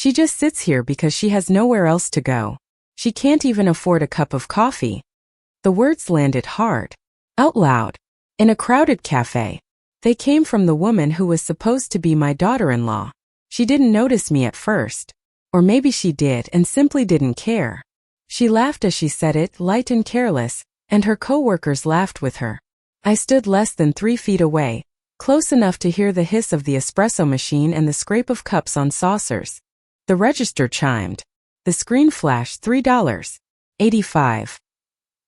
She just sits here because she has nowhere else to go. She can't even afford a cup of coffee. The words landed hard. Out loud. In a crowded cafe. They came from the woman who was supposed to be my daughter-in-law. She didn't notice me at first. Or maybe she did and simply didn't care. She laughed as she said it, light and careless, and her co-workers laughed with her. I stood less than 3 feet away, close enough to hear the hiss of the espresso machine and the scrape of cups on saucers. The register chimed. The screen flashed $3.85.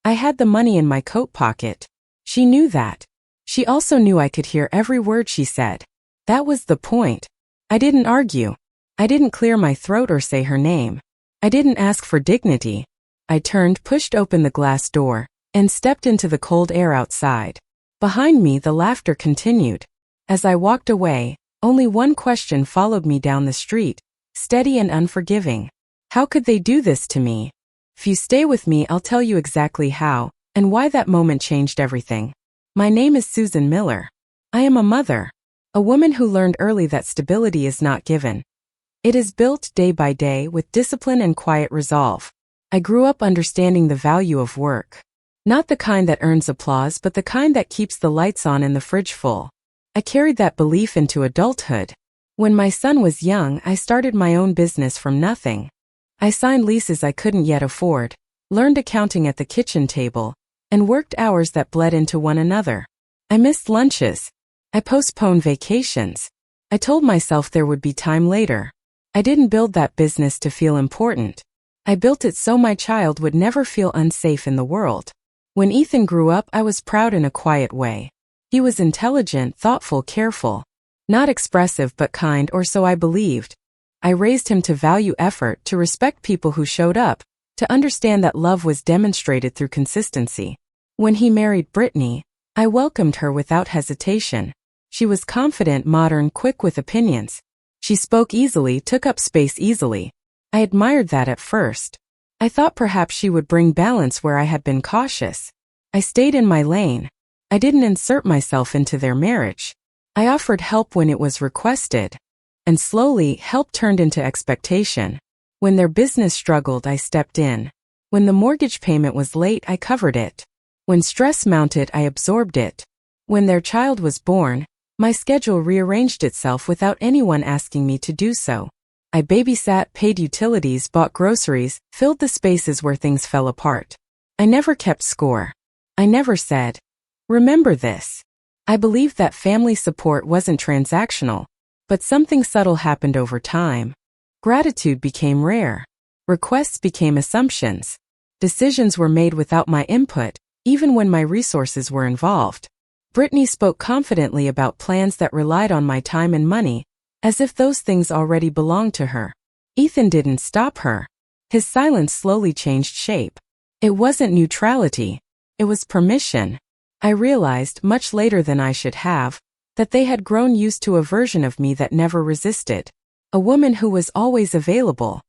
I had the money in my coat pocket. She knew that. She also knew I could hear every word she said. That was the point. I didn't argue. I didn't clear my throat or say her name. I didn't ask for dignity. I turned, pushed open the glass door, and stepped into the cold air outside. Behind me, the laughter continued. As I walked away, only one question followed me down the street, steady and unforgiving. How could they do this to me? If you stay with me, I'll tell you exactly how, and why that moment changed everything. My name is Susan Miller. I am a mother. A woman who learned early that stability is not given. It is built day by day with discipline and quiet resolve. I grew up understanding the value of work. Not the kind that earns applause, but the kind that keeps the lights on and the fridge full. I carried that belief into adulthood. When my son was young, I started my own business from nothing. I signed leases I couldn't yet afford, learned accounting at the kitchen table, and worked hours that bled into one another. I missed lunches. I postponed vacations. I told myself there would be time later. I didn't build that business to feel important. I built it so my child would never feel unsafe in the world. When Ethan grew up, I was proud in a quiet way. He was intelligent, thoughtful, careful. Not expressive but kind, or so I believed. I raised him to value effort, to respect people who showed up, to understand that love was demonstrated through consistency. When he married Brittany, I welcomed her without hesitation. She was confident, modern, quick with opinions. She spoke easily, took up space easily. I admired that at first. I thought perhaps she would bring balance where I had been cautious. I stayed in my lane. I didn't insert myself into their marriage. I offered help when it was requested. And slowly, help turned into expectation. When their business struggled, I stepped in. When the mortgage payment was late, I covered it. When stress mounted, I absorbed it. When their child was born, my schedule rearranged itself without anyone asking me to do so. I babysat, paid utilities, bought groceries, filled the spaces where things fell apart. I never kept score. I never said, "Remember this." I believed that family support wasn't transactional, but something subtle happened over time. Gratitude became rare. Requests became assumptions. Decisions were made without my input, even when my resources were involved. Brittany spoke confidently about plans that relied on my time and money, as if those things already belonged to her. Ethan didn't stop her. His silence slowly changed shape. It wasn't neutrality. It was permission. I realized, much later than I should have, that they had grown used to a version of me that never resisted. A woman who was always available,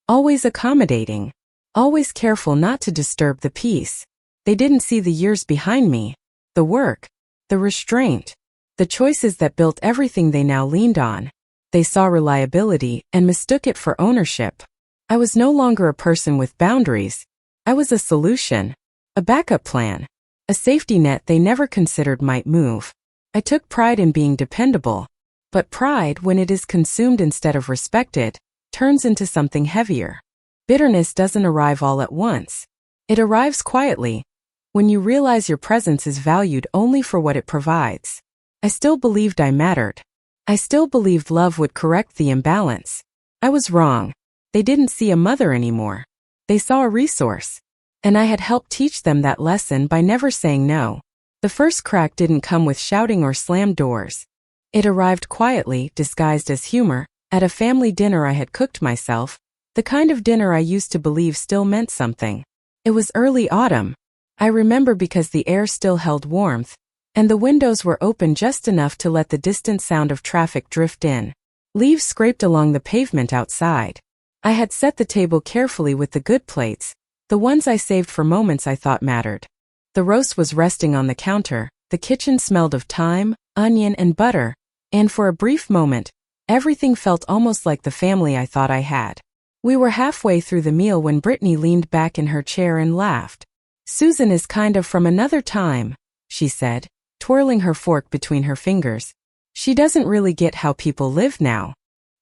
always accommodating, always careful not to disturb the peace. They didn't see the years behind me, the work, the restraint, the choices that built everything they now leaned on. They saw reliability and mistook it for ownership. I was no longer a person with boundaries. I was a solution, a backup plan, a safety net they never considered might move. I took pride in being dependable. But pride, when it is consumed instead of respected, turns into something heavier. Bitterness doesn't arrive all at once. It arrives quietly, when you realize your presence is valued only for what it provides. I still believed I mattered. I still believed love would correct the imbalance. I was wrong. They didn't see a mother anymore. They saw a resource. And I had helped teach them that lesson by never saying no. The first crack didn't come with shouting or slammed doors. It arrived quietly, disguised as humor, at a family dinner I had cooked myself, the kind of dinner I used to believe still meant something. It was early autumn. I remember because the air still held warmth, and the windows were open just enough to let the distant sound of traffic drift in. Leaves scraped along the pavement outside. I had set the table carefully with the good plates, the ones I saved for moments I thought mattered. The roast was resting on the counter, the kitchen smelled of thyme, onion, and butter, and for a brief moment, Everything felt almost like the family I thought I had. We were halfway through the meal when Brittany leaned back in her chair and laughed. "Susan is kind of from another time," she said, twirling her fork between her fingers. "She doesn't really get how people live now."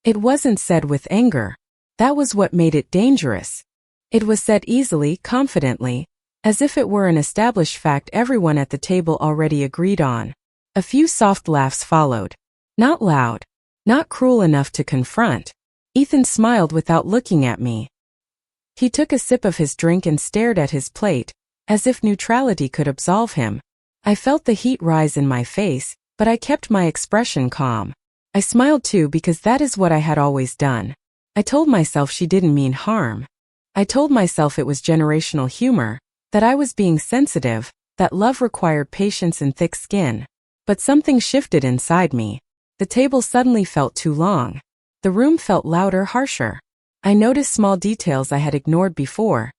It wasn't said with anger. That was what made it dangerous. It was said easily, confidently, as if it were an established fact everyone at the table already agreed on. A few soft laughs followed. Not loud, not cruel enough to confront. Ethan smiled without looking at me. He took a sip of his drink and stared at his plate, as if neutrality could absolve him. I felt the heat rise in my face, but I kept my expression calm. I smiled too because that is what I had always done. I told myself she didn't mean harm. I told myself it was generational humor, that I was being sensitive, that love required patience and thick skin. But something shifted inside me. The table suddenly felt too long. The room felt louder, harsher. I noticed small details I had ignored before.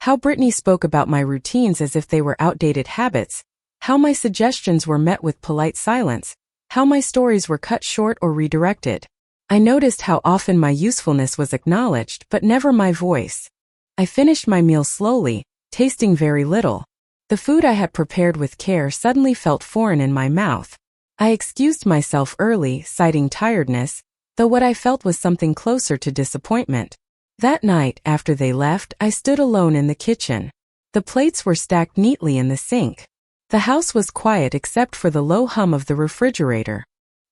How Brittany spoke about my routines as if they were outdated habits. How my suggestions were met with polite silence. How my stories were cut short or redirected. I noticed how often my usefulness was acknowledged but never my voice. I finished my meal slowly, tasting very little. The food I had prepared with care suddenly felt foreign in my mouth. I excused myself early, citing tiredness, though what I felt was something closer to disappointment. That night, after they left, I stood alone in the kitchen. The plates were stacked neatly in the sink. The house was quiet except for the low hum of the refrigerator.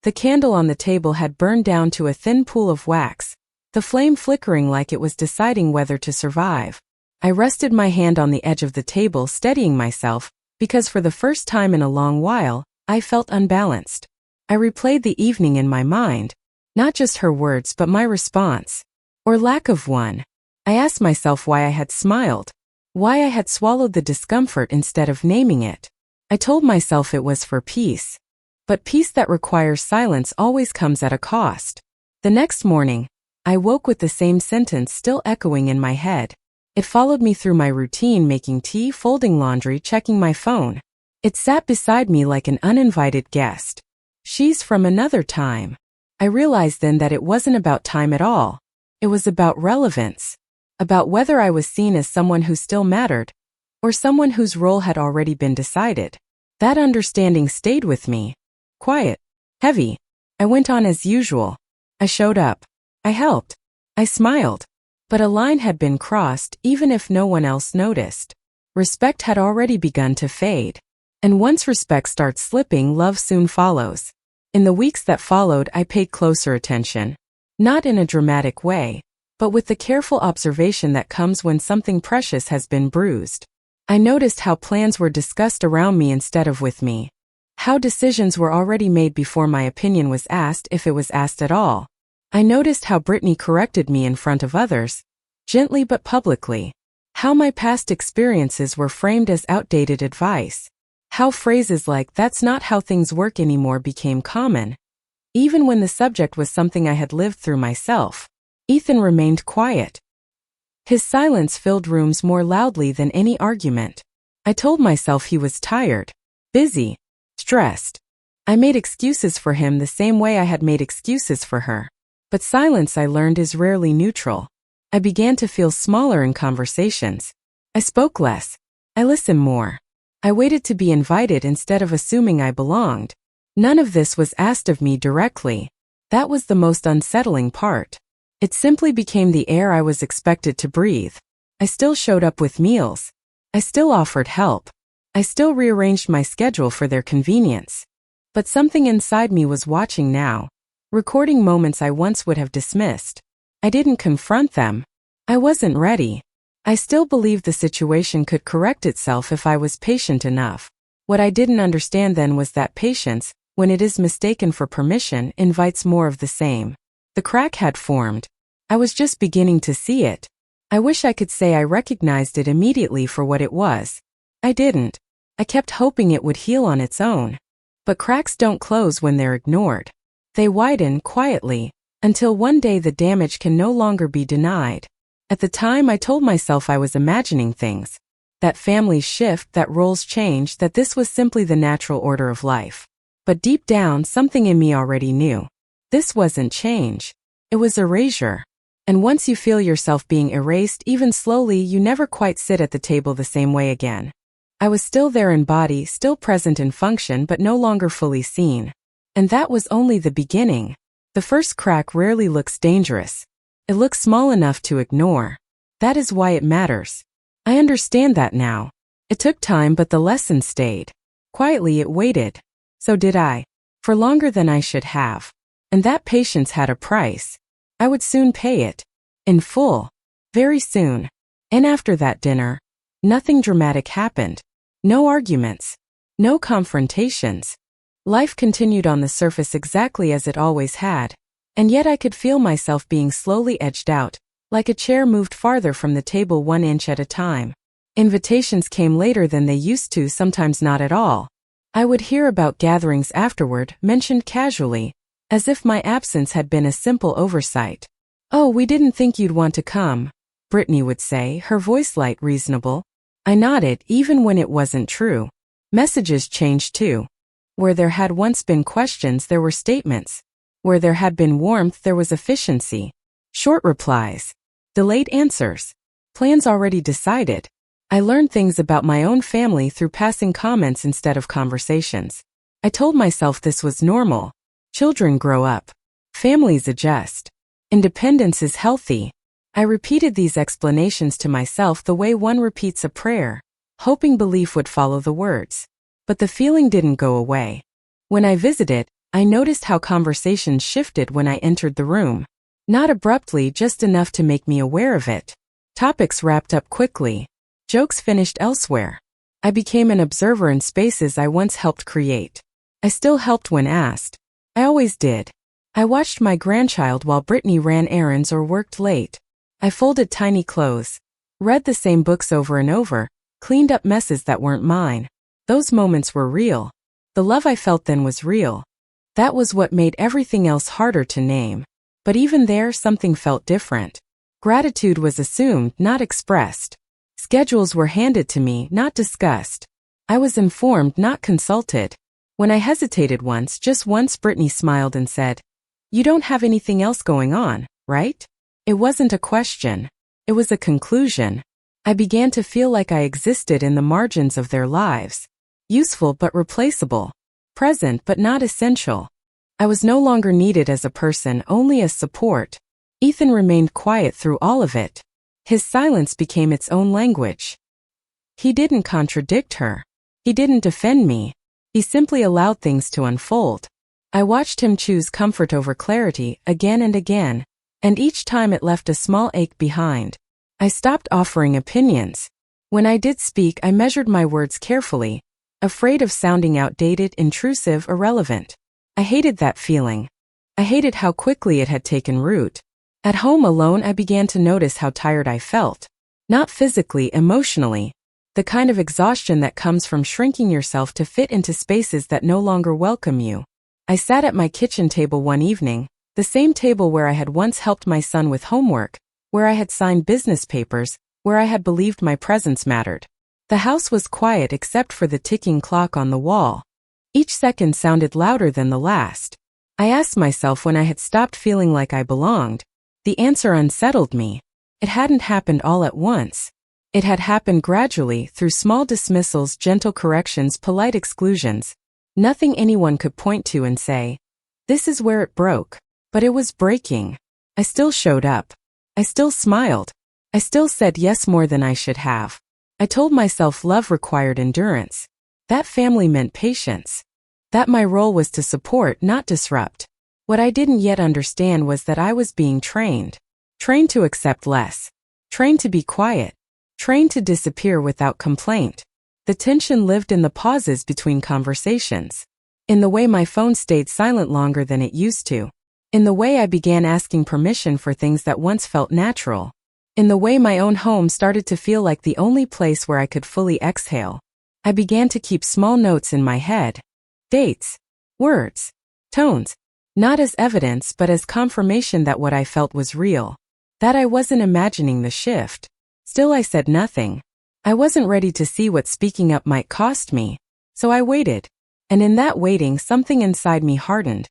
The candle on the table had burned down to a thin pool of wax, the flame flickering like it was deciding whether to survive. I rested my hand on the edge of the table, steadying myself, because for the first time in a long while, I felt unbalanced. I replayed the evening in my mind, not just her words but my response, or lack of one. I asked myself why I had smiled, why I had swallowed the discomfort instead of naming it. I told myself it was for peace. But peace that requires silence always comes at a cost. The next morning, I woke with the same sentence still echoing in my head. It followed me through my routine, making tea, folding laundry, checking my phone. It sat beside me like an uninvited guest. "She's from another time." I realized then that it wasn't about time at all. It was about relevance. About whether I was seen as someone who still mattered, or someone whose role had already been decided. That understanding stayed with me. Quiet. Heavy. I went on as usual. I showed up. I helped. I smiled. But a line had been crossed even if no one else noticed. Respect had already begun to fade. And once respect starts slipping, love soon follows. In the weeks that followed, I paid closer attention. Not in a dramatic way, but with the careful observation that comes when something precious has been bruised. I noticed how plans were discussed around me instead of with me. How decisions were already made before my opinion was asked, if it was asked at all. I noticed how Brittany corrected me in front of others, gently but publicly. How my past experiences were framed as outdated advice. How phrases like "that's not how things work anymore" became common, even when the subject was something I had lived through myself. Ethan remained quiet. His silence filled rooms more loudly than any argument. I told myself he was tired, busy, stressed. I made excuses for him the same way I had made excuses for her. But silence, I learned, is rarely neutral. I began to feel smaller in conversations. I spoke less. I listened more. I waited to be invited instead of assuming I belonged. None of this was asked of me directly. That was the most unsettling part. It simply became the air I was expected to breathe. I still showed up with meals. I still offered help. I still rearranged my schedule for their convenience. But something inside me was watching now, recording moments I once would have dismissed. I didn't confront them. I wasn't ready. I still believed the situation could correct itself if I was patient enough. What I didn't understand then was that patience, when it is mistaken for permission, invites more of the same. The crack had formed. I was just beginning to see it. I wish I could say I recognized it immediately for what it was. I didn't. I kept hoping it would heal on its own. But cracks don't close when they're ignored. They widen quietly, until one day the damage can no longer be denied. At the time, I told myself I was imagining things. That families shift, that roles change, that this was simply the natural order of life. But deep down, something in me already knew. This wasn't change. It was erasure. And once you feel yourself being erased even slowly, you never quite sit at the table the same way again. I was still there in body, still present in function, but no longer fully seen. And that was only the beginning. The first crack rarely looks dangerous. It looks small enough to ignore. That is why it matters. I understand that now. It took time, but the lesson stayed. Quietly it waited. So did I. For longer than I should have. And that patience had a price. I would soon pay it. In full. Very soon. And after that dinner, nothing dramatic happened. No arguments. No confrontations. Life continued on the surface exactly as it always had. And yet I could feel myself being slowly edged out, like a chair moved farther from the table 1 inch at a time. Invitations came later than they used to, sometimes not at all. I would hear about gatherings afterward, mentioned casually, as if my absence had been a simple oversight. "Oh, we didn't think you'd want to come," Brittany would say, her voice light, reasonable. I nodded, even when it wasn't true. Messages changed too. Where there had once been questions, there were statements. Where there had been warmth, there was efficiency. Short replies. Delayed answers. Plans already decided. I learned things about my own family through passing comments instead of conversations. I told myself this was normal. Children grow up. Families adjust. Independence is healthy. I repeated these explanations to myself the way one repeats a prayer, hoping belief would follow the words. But the feeling didn't go away. When I visited, I noticed how conversations shifted when I entered the room. Not abruptly, just enough to make me aware of it. Topics wrapped up quickly. Jokes finished elsewhere. I became an observer in spaces I once helped create. I still helped when asked. I always did. I watched my grandchild while Brittany ran errands or worked late. I folded tiny clothes, read the same books over and over, cleaned up messes that weren't mine. Those moments were real. The love I felt then was real. That was what made everything else harder to name. But even there, something felt different. Gratitude was assumed, not expressed. Schedules were handed to me, not discussed. I was informed, not consulted. When I hesitated once, just once, Brittany smiled and said, "You don't have anything else going on, right?" It wasn't a question. It was a conclusion. I began to feel like I existed in the margins of their lives. Useful but replaceable. Present but not essential. I was no longer needed as a person, only as support. Ethan remained quiet through all of it. His silence became its own language. He didn't contradict her. He didn't defend me. He simply allowed things to unfold. I watched him choose comfort over clarity again and again, and each time it left a small ache behind. I stopped offering opinions. When I did speak, I measured my words carefully, afraid of sounding outdated, intrusive, irrelevant. I hated that feeling. I hated how quickly it had taken root. At home alone, I began to notice how tired I felt. Not physically, emotionally. The kind of exhaustion that comes from shrinking yourself to fit into spaces that no longer welcome you. I sat at my kitchen table one evening, the same table where I had once helped my son with homework, where I had signed business papers, where I had believed my presence mattered. The house was quiet except for the ticking clock on the wall. Each second sounded louder than the last. I asked myself when I had stopped feeling like I belonged. The answer unsettled me. It hadn't happened all at once. It had happened gradually, through small dismissals, gentle corrections, polite exclusions. Nothing anyone could point to and say, "This is where it broke." But it was breaking. I still showed up. I still smiled. I still said yes more than I should have. I told myself love required endurance. That family meant patience. That my role was to support, not disrupt. What I didn't yet understand was that I was being trained. Trained to accept less. Trained to be quiet. Trained to disappear without complaint. The tension lived in the pauses between conversations. In the way my phone stayed silent longer than it used to. In the way I began asking permission for things that once felt natural. In the way my own home started to feel like the only place where I could fully exhale. I began to keep small notes in my head. Dates. Words. Tones. Not as evidence but as confirmation that what I felt was real. That I wasn't imagining the shift. Still I said nothing. I wasn't ready to see what speaking up might cost me. So I waited. And in that waiting, something inside me hardened.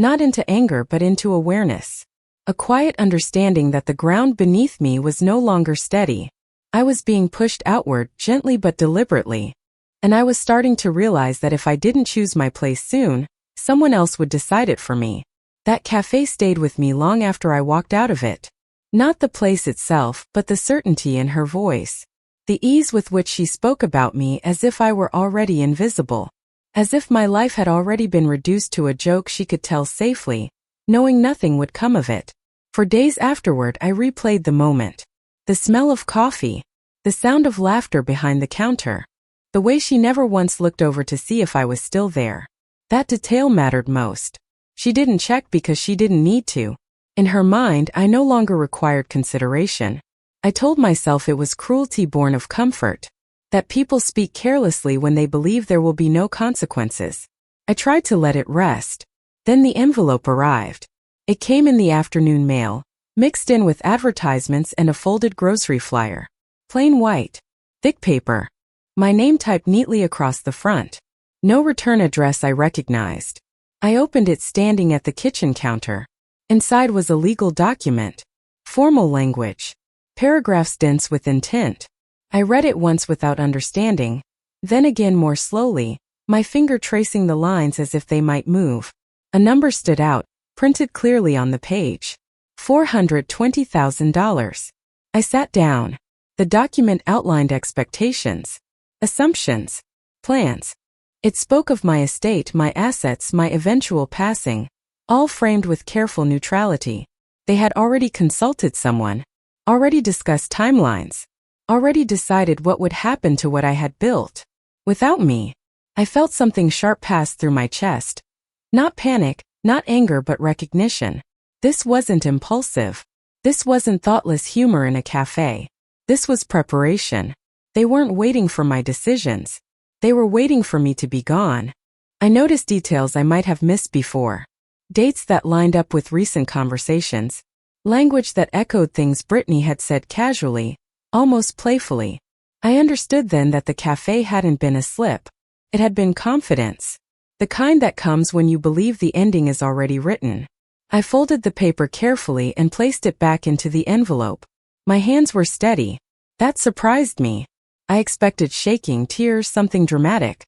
Not into anger but into awareness. A quiet understanding that the ground beneath me was no longer steady. I was being pushed outward, gently but deliberately. And I was starting to realize that if I didn't choose my place soon, someone else would decide it for me. That cafe stayed with me long after I walked out of it. Not the place itself, but the certainty in her voice. The ease with which she spoke about me as if I were already invisible. As if my life had already been reduced to a joke she could tell safely, knowing nothing would come of it. For days afterward I replayed the moment. The smell of coffee. The sound of laughter behind the counter. The way she never once looked over to see if I was still there. That detail mattered most. She didn't check because she didn't need to. In her mind, I no longer required consideration. I told myself it was cruelty born of comfort. That people speak carelessly when they believe there will be no consequences. I tried to let it rest. Then the envelope arrived. It came in the afternoon mail, mixed in with advertisements and a folded grocery flyer. Plain white. Thick paper. My name typed neatly across the front. No return address I recognized. I opened it standing at the kitchen counter. Inside was a legal document. Formal language. Paragraphs dense with intent. I read it once without understanding, then again more slowly, my finger tracing the lines as if they might move. A number stood out, printed clearly on the page. $420,000. I sat down. The document outlined expectations, assumptions, plans. It spoke of my estate, my assets, my eventual passing, all framed with careful neutrality. They had already consulted someone, already discussed timelines, already decided what would happen to what I had built. Without me. I felt something sharp pass through my chest. Not panic, not anger, but recognition. This wasn't impulsive. This wasn't thoughtless humor in a cafe. This was preparation. They weren't waiting for my decisions. They were waiting for me to be gone. I noticed details I might have missed before. Dates that lined up with recent conversations. Language that echoed things Brittany had said casually, almost playfully. I understood then that the cafe hadn't been a slip. It had been confidence. The kind that comes when you believe the ending is already written. I folded the paper carefully and placed it back into the envelope. My hands were steady. That surprised me. I expected shaking, tears, something dramatic.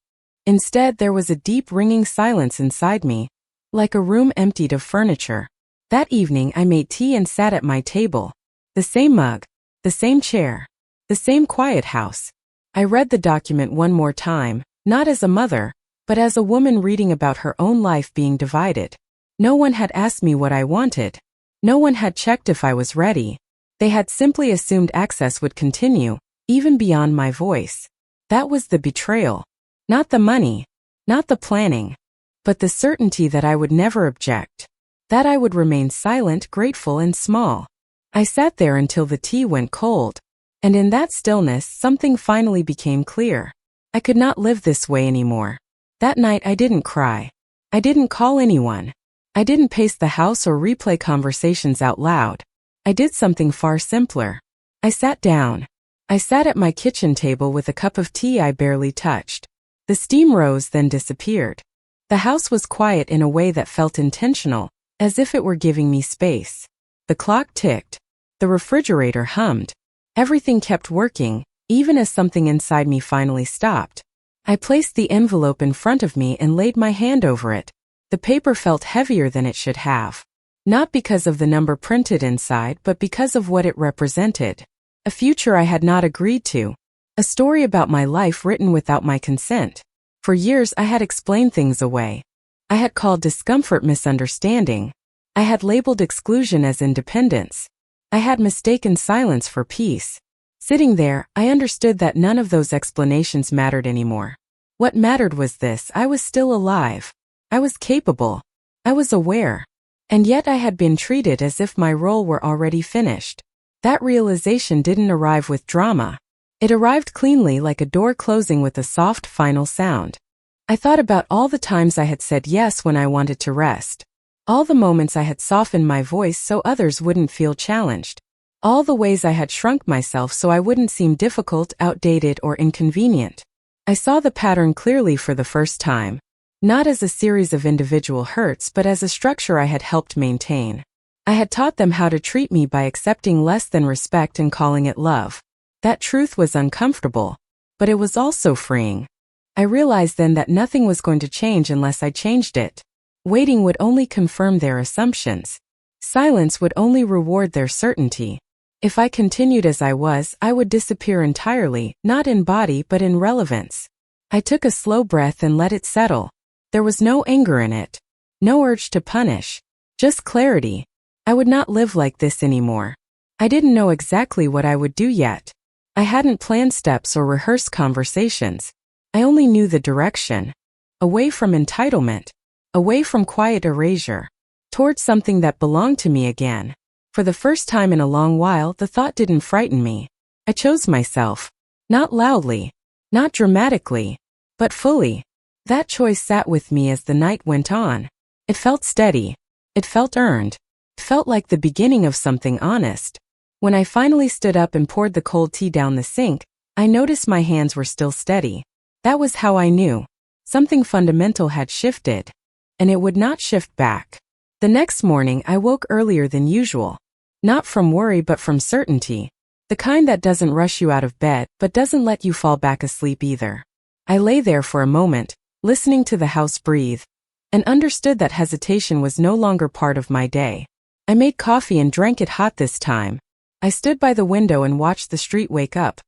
Instead, there was a deep ringing silence inside me, like a room emptied of furniture. That evening I made tea and sat at my table. The same mug, the same chair, the same quiet house. I read the document one more time, not as a mother, but as a woman reading about her own life being divided. No one had asked me what I wanted. No one had checked if I was ready. They had simply assumed access would continue, even beyond my voice. That was the betrayal. Not the money, not the planning, but the certainty that I would never object. That I would remain silent, grateful, and small. I sat there until the tea went cold. And in that stillness, something finally became clear. I could not live this way anymore. That night I didn't cry. I didn't call anyone. I didn't pace the house or replay conversations out loud. I did something far simpler. I sat down. I sat at my kitchen table with a cup of tea I barely touched. The steam rose, then disappeared. The house was quiet in a way that felt intentional, as if it were giving me space. The clock ticked. The refrigerator hummed. Everything kept working, even as something inside me finally stopped. I placed the envelope in front of me and laid my hand over it. The paper felt heavier than it should have. Not because of the number printed inside, but because of what it represented. A future I had not agreed to. A story about my life written without my consent. For years I had explained things away. I had called discomfort misunderstanding. I had labeled exclusion as independence. I had mistaken silence for peace. Sitting there, I understood that none of those explanations mattered anymore. What mattered was this: I was still alive. I was capable. I was aware. And yet I had been treated as if my role were already finished. That realization didn't arrive with drama. It arrived cleanly, like a door closing with a soft, final sound. I thought about all the times I had said yes when I wanted to rest. All the moments I had softened my voice so others wouldn't feel challenged. All the ways I had shrunk myself so I wouldn't seem difficult, outdated, or inconvenient. I saw the pattern clearly for the first time. Not as a series of individual hurts but as a structure I had helped maintain. I had taught them how to treat me by accepting less than respect and calling it love. That truth was uncomfortable, but it was also freeing. I realized then that nothing was going to change unless I changed it. Waiting would only confirm their assumptions. Silence would only reward their certainty. If I continued as I was, I would disappear entirely, not in body but in relevance. I took a slow breath and let it settle. There was no anger in it. No urge to punish. Just clarity. I would not live like this anymore. I didn't know exactly what I would do yet. I hadn't planned steps or rehearsed conversations. I only knew the direction. Away from entitlement. Away from quiet erasure. Towards something that belonged to me again. For the first time in a long while, the thought didn't frighten me. I chose myself. Not loudly. Not dramatically. But fully. That choice sat with me as the night went on. It felt steady. It felt earned. It felt like the beginning of something honest. When I finally stood up and poured the cold tea down the sink, I noticed my hands were still steady. That was how I knew. Something fundamental had shifted. And it would not shift back. The next morning I woke earlier than usual. Not from worry but from certainty. The kind that doesn't rush you out of bed but doesn't let you fall back asleep either. I lay there for a moment, listening to the house breathe, and understood that hesitation was no longer part of my day. I made coffee and drank it hot this time. I stood by the window and watched the street wake up.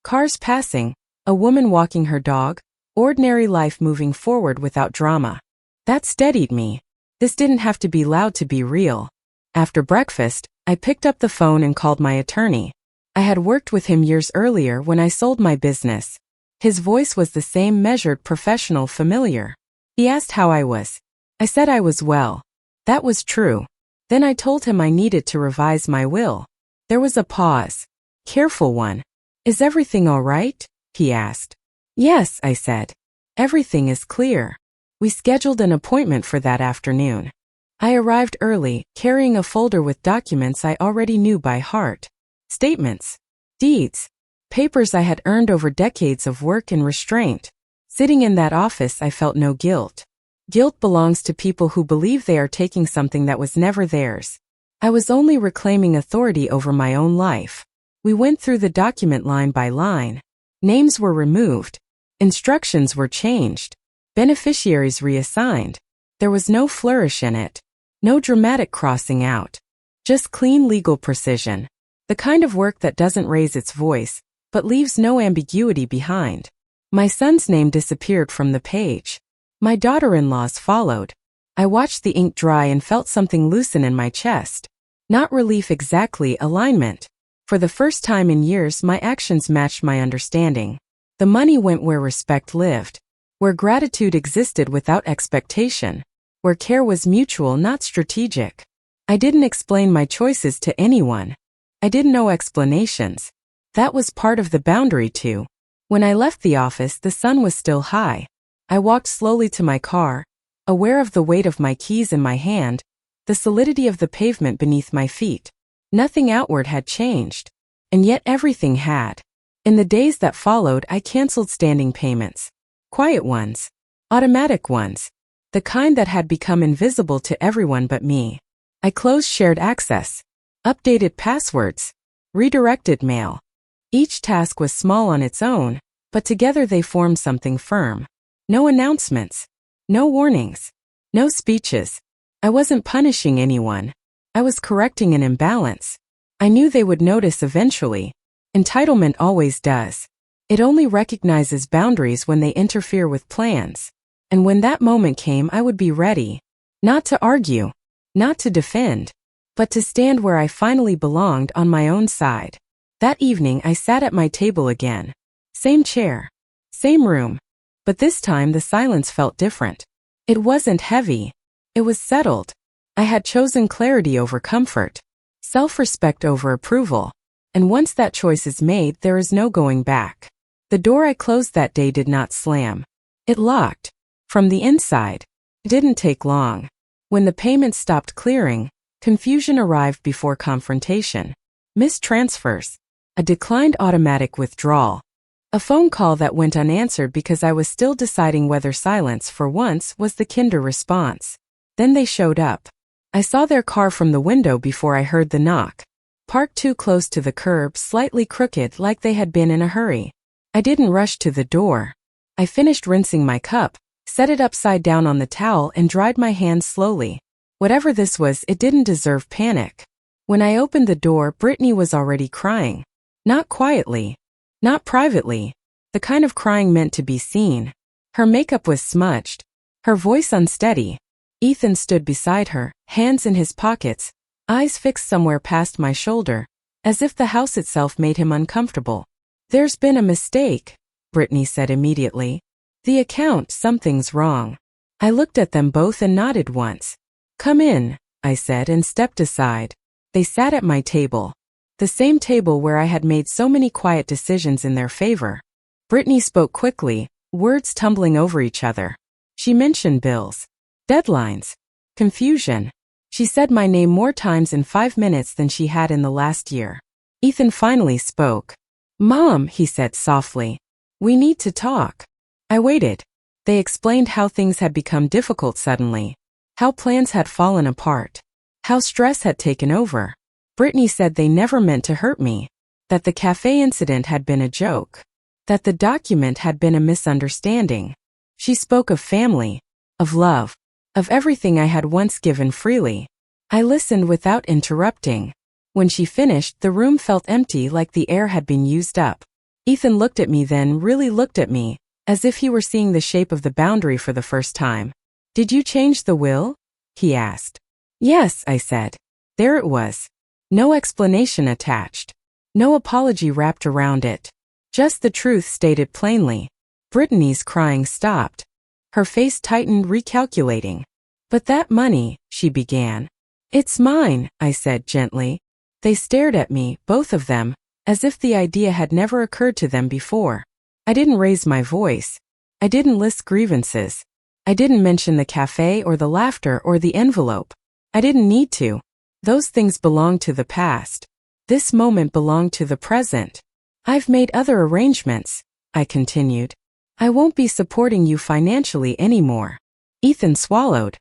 Cars passing, a woman walking her dog, ordinary life moving forward without drama. That steadied me. This didn't have to be loud to be real. After breakfast, I picked up the phone and called my attorney. I had worked with him years earlier when I sold my business. His voice was the same measured, professional, familiar. He asked how I was. I said I was well. That was true. Then I told him I needed to revise my will. There was a pause. Careful one. Is everything all right? He asked. Yes, I said. Everything is clear. We scheduled an appointment for that afternoon. I arrived early, carrying a folder with documents I already knew by heart. Statements. Deeds. Papers I had earned over decades of work and restraint. Sitting in that office, I felt no guilt. Guilt belongs to people who believe they are taking something that was never theirs. I was only reclaiming authority over my own life. We went through the document line by line. Names were removed. Instructions were changed. Beneficiaries reassigned. There was no flourish in it. No dramatic crossing out. Just clean legal precision. The kind of work that doesn't raise its voice, but leaves no ambiguity behind. My son's name disappeared from the page. My daughter-in-law's followed. I watched the ink dry and felt something loosen in my chest. Not relief exactly, alignment. For the first time in years, my actions matched my understanding. The money went where respect lived. Where gratitude existed without expectation. Where care was mutual, not strategic. I didn't explain my choices to anyone. I didn't know explanations. That was part of the boundary too. When I left the office, the sun was still high. I walked slowly to my car, aware of the weight of my keys in my hand, the solidity of the pavement beneath my feet. Nothing outward had changed. And yet everything had. In the days that followed, I canceled standing payments. Quiet ones. Automatic ones. The kind that had become invisible to everyone but me. I closed shared access. Updated passwords. Redirected mail. Each task was small on its own, but together they formed something firm. No announcements. No warnings. No speeches. I wasn't punishing anyone. I was correcting an imbalance. I knew they would notice eventually. Entitlement always does. It only recognizes boundaries when they interfere with plans. And when that moment came, I would be ready. Not to argue. Not to defend. But to stand where I finally belonged, on my own side. That evening I sat at my table again. Same chair. Same room. But this time the silence felt different. It wasn't heavy. It was settled. I had chosen clarity over comfort. Self-respect over approval. And once that choice is made, there is no going back. The door I closed that day did not slam. It locked. From the inside. It didn't take long. When the payments stopped clearing, confusion arrived before confrontation. Missed transfers. A declined automatic withdrawal. A phone call that went unanswered because I was still deciding whether silence, for once, was the kinder response. Then they showed up. I saw their car from the window before I heard the knock. Parked too close to the curb, slightly crooked like they had been in a hurry. I didn't rush to the door. I finished rinsing my cup, set it upside down on the towel and dried my hands slowly. Whatever this was, it didn't deserve panic. When I opened the door, Brittany was already crying. Not quietly. Not privately. The kind of crying meant to be seen. Her makeup was smudged. Her voice unsteady. Ethan stood beside her, hands in his pockets, eyes fixed somewhere past my shoulder, as if the house itself made him uncomfortable. "There's been a mistake," Brittany said immediately. "The account, something's wrong." I looked at them both and nodded once. "Come in," I said and stepped aside. They sat at my table. The same table where I had made so many quiet decisions in their favor. Brittany spoke quickly, words tumbling over each other. She mentioned bills, deadlines, confusion. She said my name more times in 5 minutes than she had in the last year. Ethan finally spoke. "Mom," he said softly, "we need to talk." I waited. They explained how things had become difficult suddenly, how plans had fallen apart, how stress had taken over. Brittany said they never meant to hurt me, that the cafe incident had been a joke, that the document had been a misunderstanding. She spoke of family, of love, of everything I had once given freely. I listened without interrupting. When she finished, the room felt empty, like the air had been used up. Ethan looked at me, then really looked at me, as if he were seeing the shape of the boundary for the first time. "Did you change the will?" he asked. "Yes," I said. There it was. No explanation attached. No apology wrapped around it. Just the truth stated plainly. Brittany's crying stopped. Her face tightened, recalculating. "But that money," she began. "It's mine," I said gently. They stared at me, both of them, as if the idea had never occurred to them before. I didn't raise my voice. I didn't list grievances. I didn't mention the cafe or the laughter or the envelope. I didn't need to. Those things belonged to the past. This moment belonged to the present. "I've made other arrangements," I continued. "I won't be supporting you financially anymore." Ethan swallowed.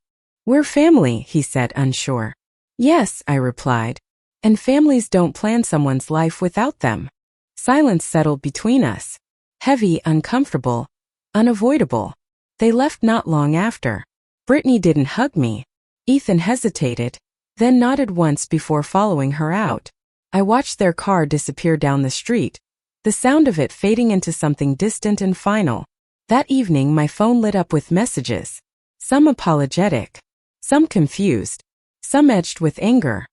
"We're family," he said, unsure. "Yes," I replied. "And families don't plan someone's life without them." Silence settled between us. Heavy, uncomfortable, unavoidable. They left not long after. Brittany didn't hug me. Ethan hesitated, then nodded once before following her out. I watched their car disappear down the street, the sound of it fading into something distant and final. That evening my phone lit up with messages. Some apologetic, some confused, some edged with anger.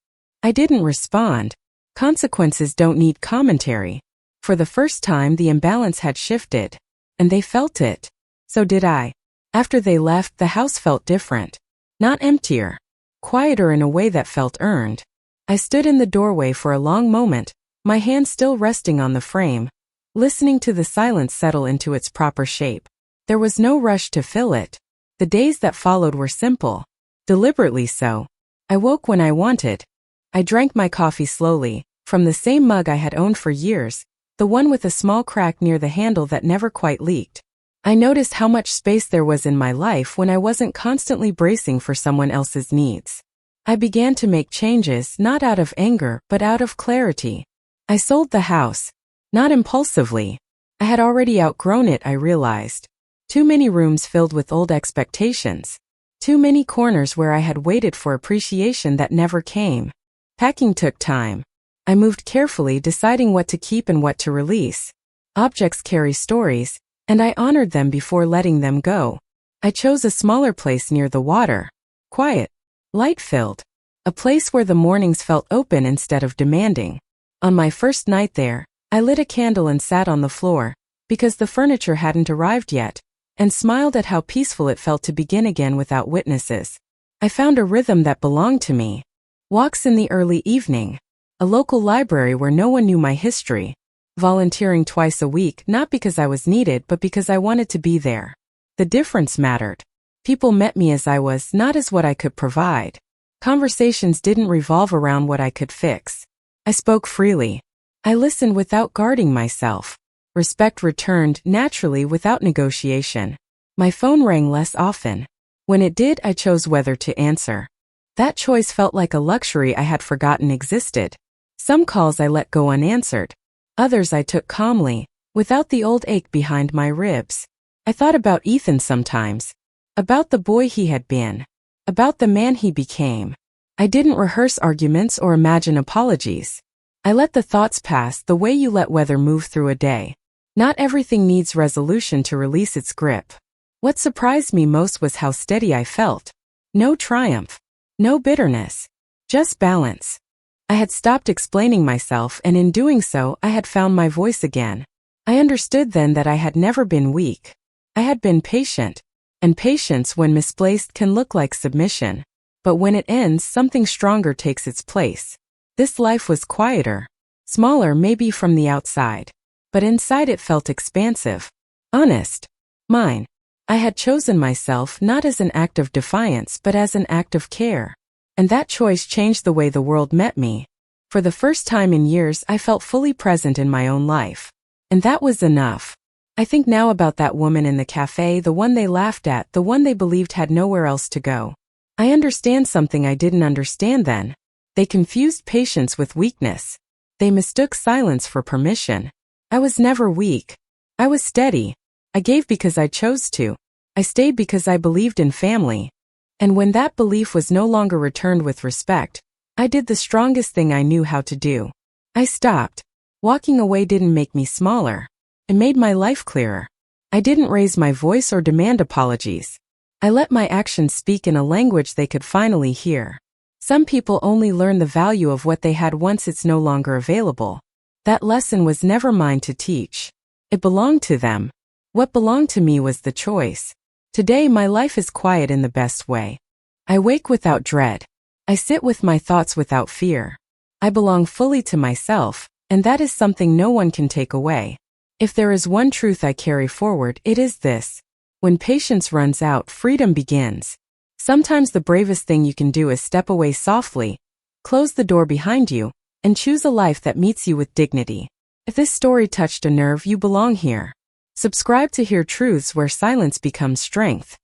I didn't respond. Consequences don't need commentary. For the first time the imbalance had shifted, and they felt it. So did I. After they left, the house felt different. Not emptier. Quieter in a way that felt earned. I stood in the doorway for a long moment, my hand still resting on the frame, listening to the silence settle into its proper shape. There was no rush to fill it. The days that followed were simple. Deliberately so. I woke when I wanted. I drank my coffee slowly, from the same mug I had owned for years, the one with a small crack near the handle that never quite leaked. I noticed how much space there was in my life when I wasn't constantly bracing for someone else's needs. I began to make changes, not out of anger, but out of clarity. I sold the house. Not impulsively. I had already outgrown it, I realized. Too many rooms filled with old expectations. Too many corners where I had waited for appreciation that never came. Packing took time. I moved carefully, deciding what to keep and what to release. Objects carry stories, and I honored them before letting them go. I chose a smaller place near the water. Quiet. Light-filled. A place where the mornings felt open instead of demanding. On my first night there, I lit a candle and sat on the floor, because the furniture hadn't arrived yet, and smiled at how peaceful it felt to begin again without witnesses. I found a rhythm that belonged to me. Walks in the early evening. A local library where no one knew my history. Volunteering twice a week, not because I was needed, but because I wanted to be there. The difference mattered. People met me as I was, not as what I could provide. Conversations didn't revolve around what I could fix. I spoke freely. I listened without guarding myself. Respect returned naturally without negotiation. My phone rang less often. When it did, I chose whether to answer. That choice felt like a luxury I had forgotten existed. Some calls I let go unanswered. Others I took calmly, without the old ache behind my ribs. I thought about Ethan sometimes. About the boy he had been. About the man he became. I didn't rehearse arguments or imagine apologies. I let the thoughts pass the way you let weather move through a day. Not everything needs resolution to release its grip. What surprised me most was how steady I felt. No triumph. No bitterness. Just balance. I had stopped explaining myself, and in doing so, I had found my voice again. I understood then that I had never been weak. I had been patient. And patience, when misplaced, can look like submission. But when it ends, something stronger takes its place. This life was quieter. Smaller maybe from the outside. But inside it felt expansive. Honest. Mine. I had chosen myself not as an act of defiance but as an act of care. And that choice changed the way the world met me. For the first time in years I felt fully present in my own life. And that was enough. I think now about that woman in the cafe, the one they laughed at, the one they believed had nowhere else to go. I understand something I didn't understand then. They confused patience with weakness. They mistook silence for permission. I was never weak. I was steady. I gave because I chose to. I stayed because I believed in family. And when that belief was no longer returned with respect, I did the strongest thing I knew how to do. I stopped. Walking away didn't make me smaller. It made my life clearer. I didn't raise my voice or demand apologies. I let my actions speak in a language they could finally hear. Some people only learn the value of what they had once it's no longer available. That lesson was never mine to teach. It belonged to them. What belonged to me was the choice. Today my life is quiet in the best way. I wake without dread. I sit with my thoughts without fear. I belong fully to myself, and that is something no one can take away. If there is one truth I carry forward, it is this. When patience runs out, freedom begins. Sometimes the bravest thing you can do is step away softly, close the door behind you, and choose a life that meets you with dignity. If this story touched a nerve, you belong here. Subscribe to hear truths where silence becomes strength.